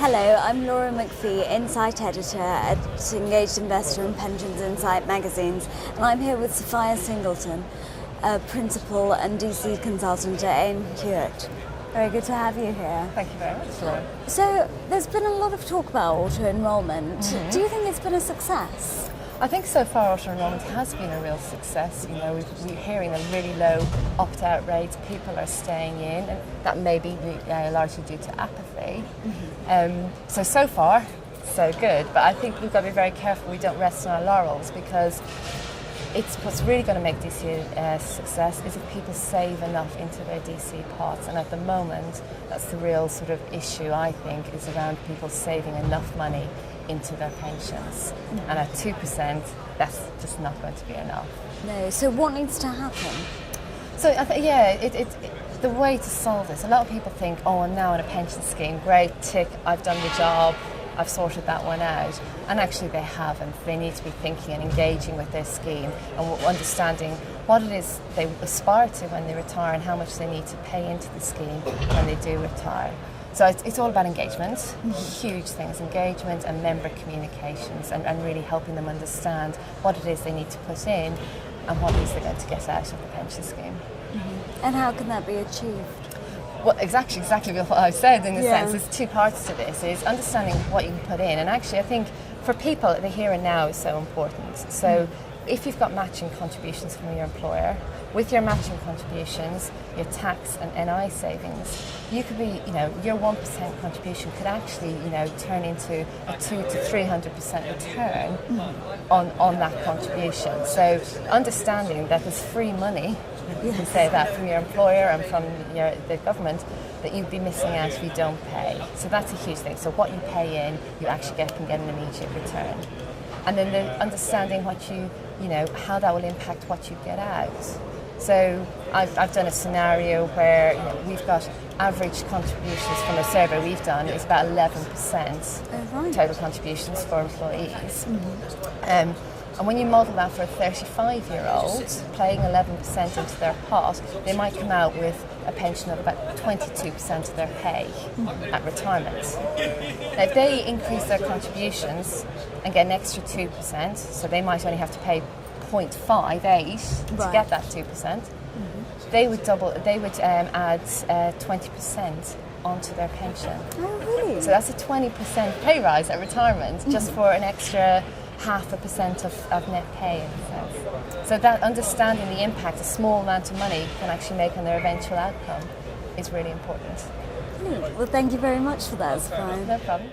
Hello, I'm Laura McPhee, Insight Editor at Engaged Investor and Pensions Insight magazines, and I'm here with Sophia Singleton, Principal and DC Consultant at Aon Hewitt. Very good to have you here. Thank you very much, Laura. So, there's been a lot of talk about auto-enrolment. Mm-hmm. Do you think it's been a success? I think so far auto-enrolment has been a real success. You know, we're hearing a really low opt-out rates, people are staying in, and that may be largely due to apathy. Mm-hmm. So far, so good, but I think we've got to be very careful we don't rest on our laurels, because it's what's really going to make DC a success is if people save enough into their DC pots, and at the moment that's the real sort of issue, I think, is around people saving enough money into their pensions. Mm-hmm. And at 2%, that's just not going to be enough. No, so what needs to happen? So the way to solve this, a lot of people think, oh, I'm now in a pension scheme, great, tick, I've done the job, I've sorted that one out. And actually they haven't. They need to be thinking and engaging with their scheme and understanding what it is they aspire to when they retire and how much they need to pay into the scheme when they do retire. So it's all about engagement, huge things, engagement and member communications, and really helping them understand what it is they need to put in and what it is they're going to get out of the pension scheme. Mm-hmm. And how can that be achieved? Well, exactly what I've said in the sense. There's two parts to this, is understanding what you can put in. And actually I think for people, the here and now is so important. So if you've got matching contributions from your employer, with your matching contributions, your tax and NI savings, you could be, your 1% contribution could actually, turn into a 200 to 300% return on that contribution. So understanding that there's free money, you can say that, from your employer and from the government, that you'd be missing out if you don't pay. So that's a huge thing. So what you pay in, you actually can get an immediate return. And then the understanding how that will impact what you get out. So I've done a scenario where we've got average contributions from a survey we've done is about 11% total contributions for employees. Mm-hmm. And when you model that for a 35-year-old, paying 11% into their pot, they might come out with a pension of about 22% of their pay at retirement. Now, if they increase their contributions and get an extra 2%, so they might only have to pay 0.58 to get that 2%, they would add 20% onto their pension. Oh, really? So that's a 20% pay rise at retirement, just for an extra 0.5% of net pay, in a sense. So that understanding the impact a small amount of money can actually make on their eventual outcome is really important. Well, thank you very much for that, Sophia. No problem.